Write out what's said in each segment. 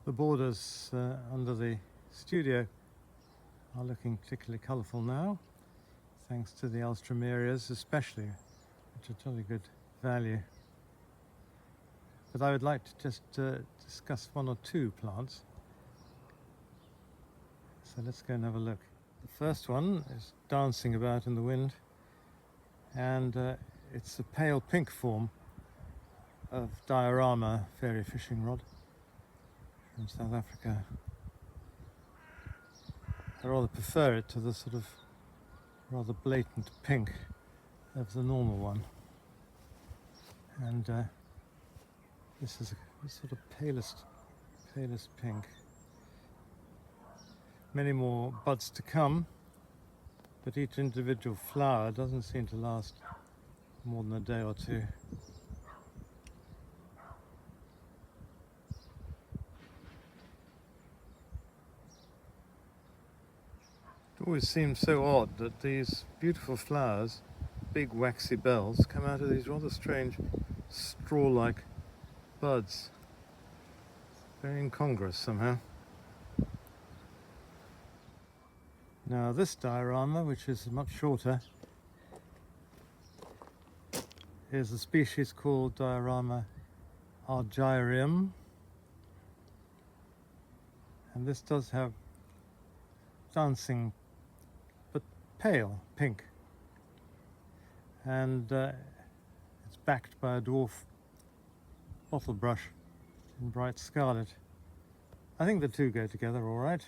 The borders under the studio are looking particularly colourful now, thanks to the alströmerias especially, which are totally good value. But I would like to just discuss one or two plants. So let's go and have a look. The first one is dancing about in the wind, and it's a pale pink form of Diorama fairy fishing rod from South Africa. I rather prefer it to the sort of rather blatant pink of the normal one. And this is a sort of palest pink. Many more buds to come, but each individual flower doesn't seem to last more than a day or two. It always seems so odd that these beautiful flowers, big waxy bells, come out of these rather strange straw-like buds. Very incongruous somehow. Now this diorama, which is much shorter, is a species called Diorama argyrium, and this does have dancing but pale pink, and it's backed by a dwarf bottle brush in bright scarlet. I think the two go together all right.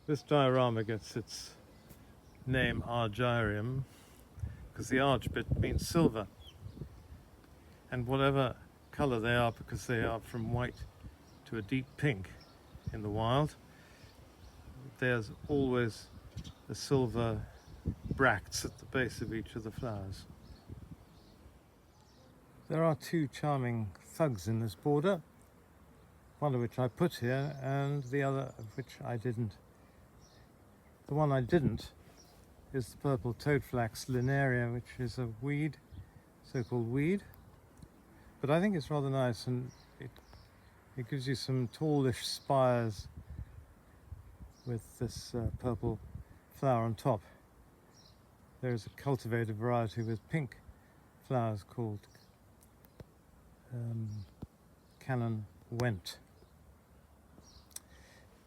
This diorama gets its name argyrium because the arch bit means silver, and whatever colour they are, because they are from white to a deep pink in the wild, there's always a silver bracts at the base of each of the flowers. There are two charming thugs in this border, one of which I put here and the other of which I didn't. The one I didn't is the purple toadflax linearia, which is a weed, so-called weed. But I think it's rather nice, and it gives you some tallish spires with this purple flower on top. There is a cultivated variety with pink flowers called Cannon Went.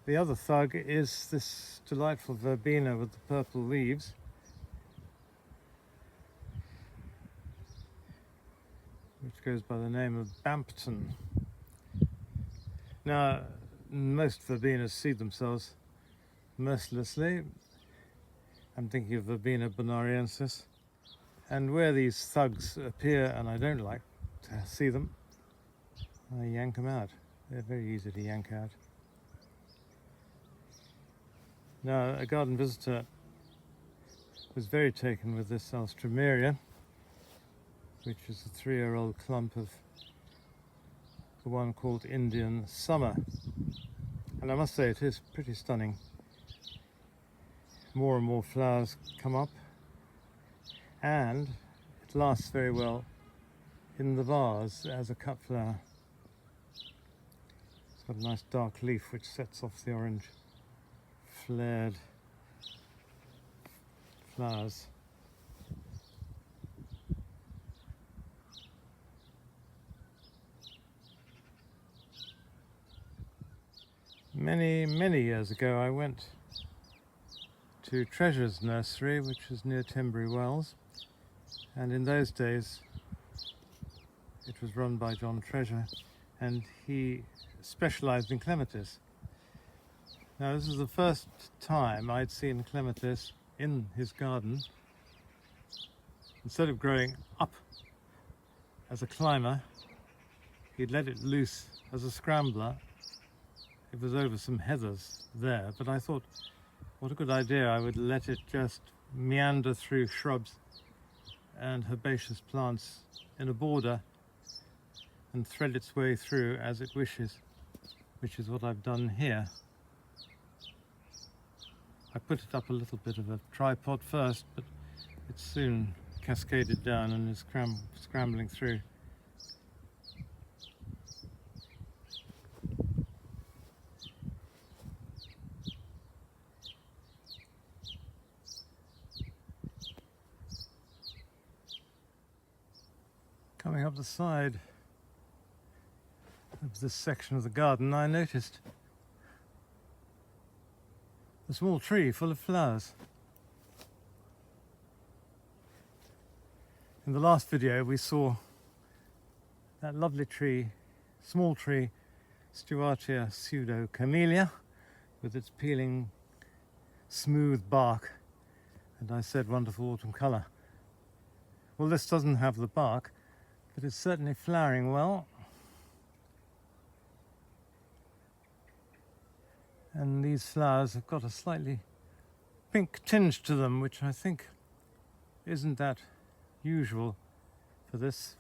The other thug is this delightful verbena with the purple leaves. Which goes by the name of Bampton. Now, most verbenas seed themselves mercilessly. I'm thinking of Verbena bonariensis. And where these thugs appear and I don't like to see them, I yank them out. They're very easy to yank out. Now, a garden visitor was very taken with this alströmeria, which is a 3-year-old clump of the one called Indian Summer. And I must say it is pretty stunning. More and more flowers come up, and it lasts very well in the vase as a cut flower. It's got a nice dark leaf which sets off the orange flared flowers. Many years ago I went to Treasure's nursery, which is near Tenbury Wells, and in those days it was run by John Treasure, and he specialised in Clematis. Now this is the first time I'd seen Clematis in his garden. Instead of growing up as a climber, he'd let it loose as a scrambler. It was over some heathers there, but I thought, what a good idea, I would let it just meander through shrubs and herbaceous plants in a border and thread its way through as it wishes, which is what I've done here. I put it up a little bit of a tripod first, but it's soon cascaded down and is scrambling through. Coming up the side of this section of the garden, I noticed a small tree full of flowers. In the last video we saw that lovely tree, small tree, Stewartia pseudo-camellia, with its peeling smooth bark, and I said wonderful autumn colour. Well, this doesn't have the bark, but it's certainly flowering well. And these flowers have got a slightly pink tinge to them, which I think isn't that usual for this,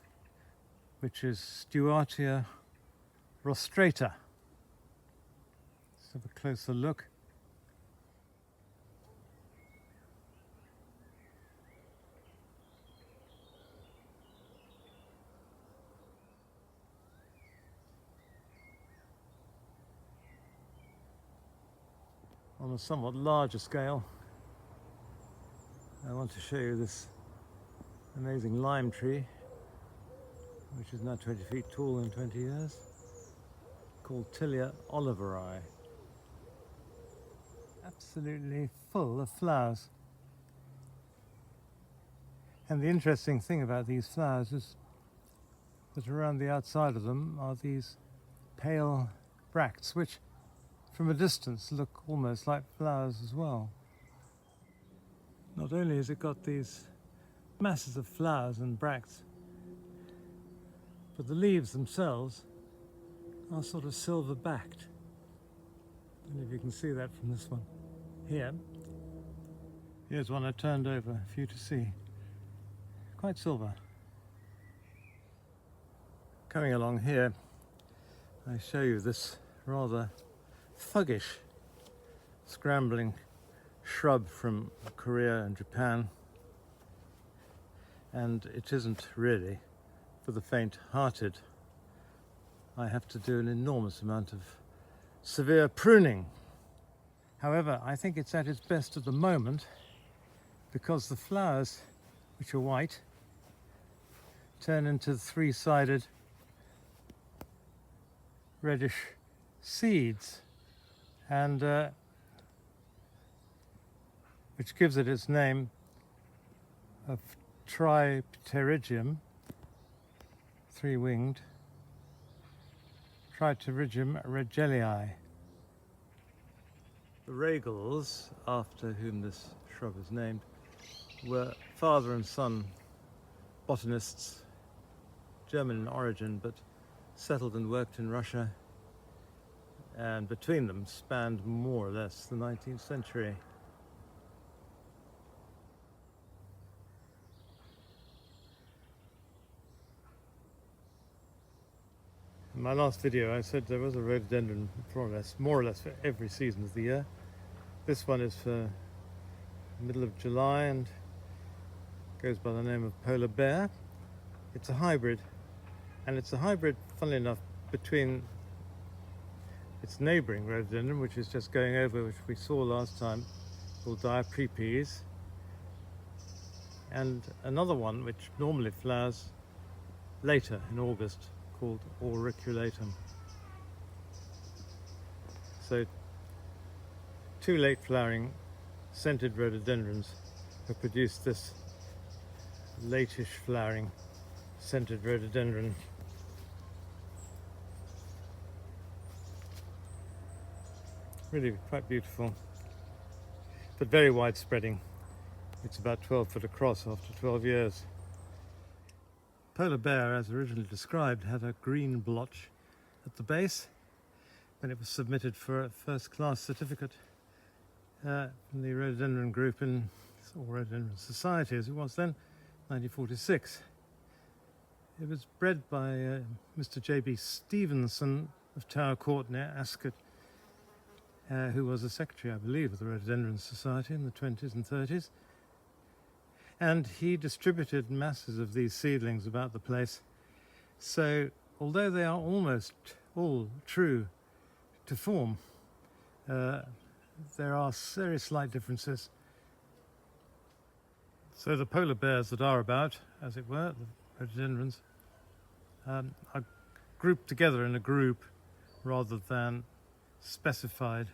which is Stewartia rostrata. Let's have a closer look. On a somewhat larger scale, I want to show you this amazing lime tree, which is now 20 feet tall in 20 years, called Tilia oliveri. Absolutely full of flowers. And the interesting thing about these flowers is that around the outside of them are these pale bracts, which from a distance look almost like flowers as well. Not only has it got these masses of flowers and bracts, but the leaves themselves are sort of silver backed. I don't know if you can see that from this one here. Here's one I turned over for you to see. Quite silver. Coming along here, I show you this rather thuggish scrambling shrub from Korea and Japan, and it isn't really for the faint-hearted. I have to do an enormous amount of severe pruning. However, I think it's at its best at the moment because the flowers, which are white, turn into three-sided reddish seeds, and which gives it its name of Tripterygium, three-winged, Tripterygium regelii. The Regals, after whom this shrub is named, were father and son botanists, German in origin, but settled and worked in Russia, and between them spanned more or less the 19th century. In my last video I said there was a rhododendron more or less for every season of the year. This one is for middle of July and goes by the name of Polar Bear. It's a hybrid, and it's a hybrid, funnily enough, between its neighbouring rhododendron, which is just going over, which we saw last time, called Dieramas, and another one which normally flowers later in August, called auriculatum. So two late flowering scented rhododendrons have produced this latish flowering scented rhododendron. Really quite beautiful, but very widespreading. It's about 12 foot across after 12 years. Polar Bear, as originally described, had a green blotch at the base when it was submitted for a first-class certificate from the Rhododendron Group or Rhododendron Society as it was then, 1946. It was bred by Mr. J.B. Stevenson of Tower Court near Ascot, who was a secretary, I believe, of the Rhododendron Society in the 20s and 30s. And he distributed masses of these seedlings about the place. So, although they are almost all true to form, there are very slight differences. So the polar bears that are about, as it were, the rhododendrons, are grouped together in a group rather than specified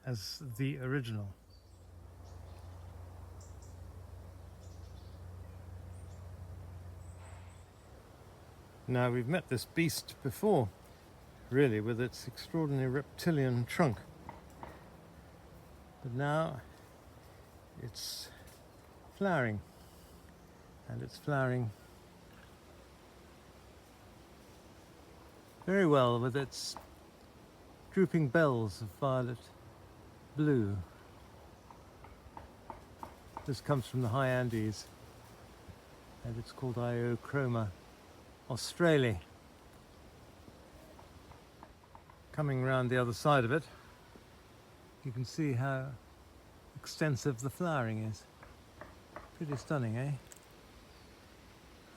as the original. Now, we've met this beast before, really, with its extraordinary reptilian trunk. But now it's flowering, and it's flowering very well with its drooping bells of violet blue. This comes from the high Andes, and it's called Iochroma australis. Coming around the other side of it, you can see how extensive the flowering is. Pretty stunning, eh?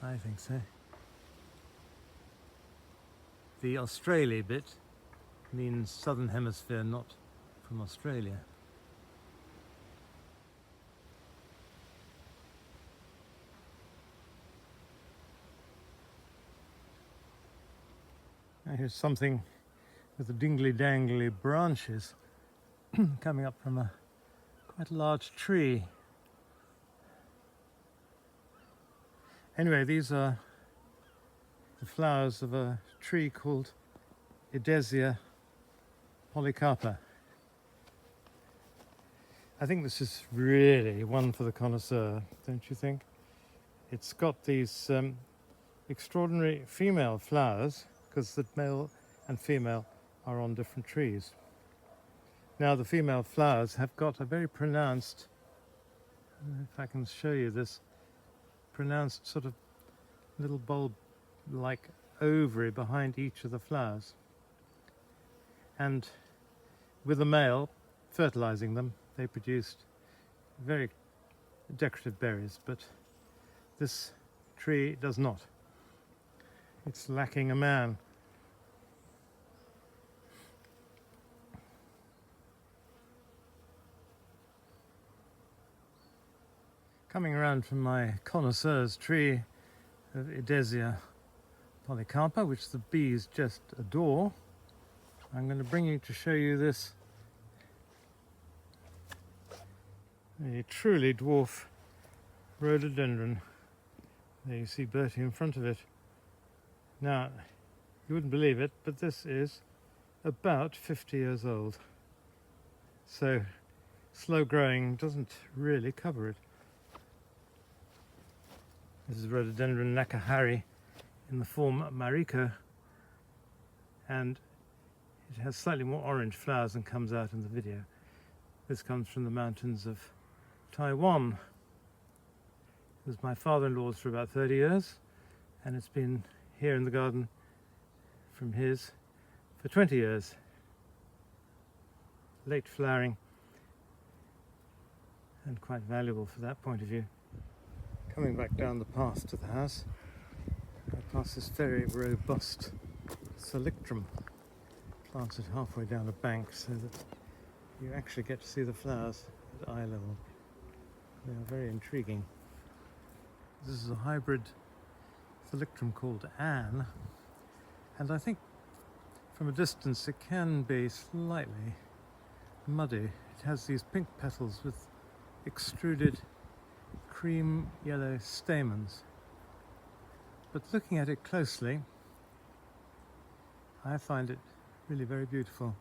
I think so. The australis bit means southern hemisphere, not from Australia. Now here's something with the dingly-dangly branches coming up from a quite large tree. Anyway, these are the flowers of a tree called Iochroma polycarpa. I think this is really one for the connoisseur, don't you think? It's got these extraordinary female flowers, because the male and female are on different trees. Now, the female flowers have got a very pronounced, if I can show you this, pronounced sort of little bulb-like ovary behind each of the flowers. And with the male fertilizing them, they produced very decorative berries, but this tree does not. It's lacking a man. Coming around from my connoisseur's tree of Iochroma polycarpa, which the bees just adore, I'm going to bring you to show you this a truly dwarf rhododendron. There you see Bertie in front of it. Now, you wouldn't believe it, but this is about 50 years old. So slow growing doesn't really cover it. This is Rhododendron nakahari in the form Mariko, and it has slightly more orange flowers than comes out in the video. This comes from the mountains of Taiwan. It was my father-in-law's for about 30 years, and it's been here in the garden from his for 20 years. Late flowering and quite valuable for that point of view. Coming back down the path to the house, I pass this very robust Thylictrum planted halfway down a bank so that you actually get to see the flowers at eye level. They are very intriguing. This is a hybrid Thylictrum called Anne, and I think from a distance it can be slightly muddy. It has these pink petals with extruded cream yellow stamens, but looking at it closely I find it really very beautiful.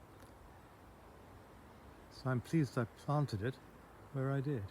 So I'm pleased I planted it where I did.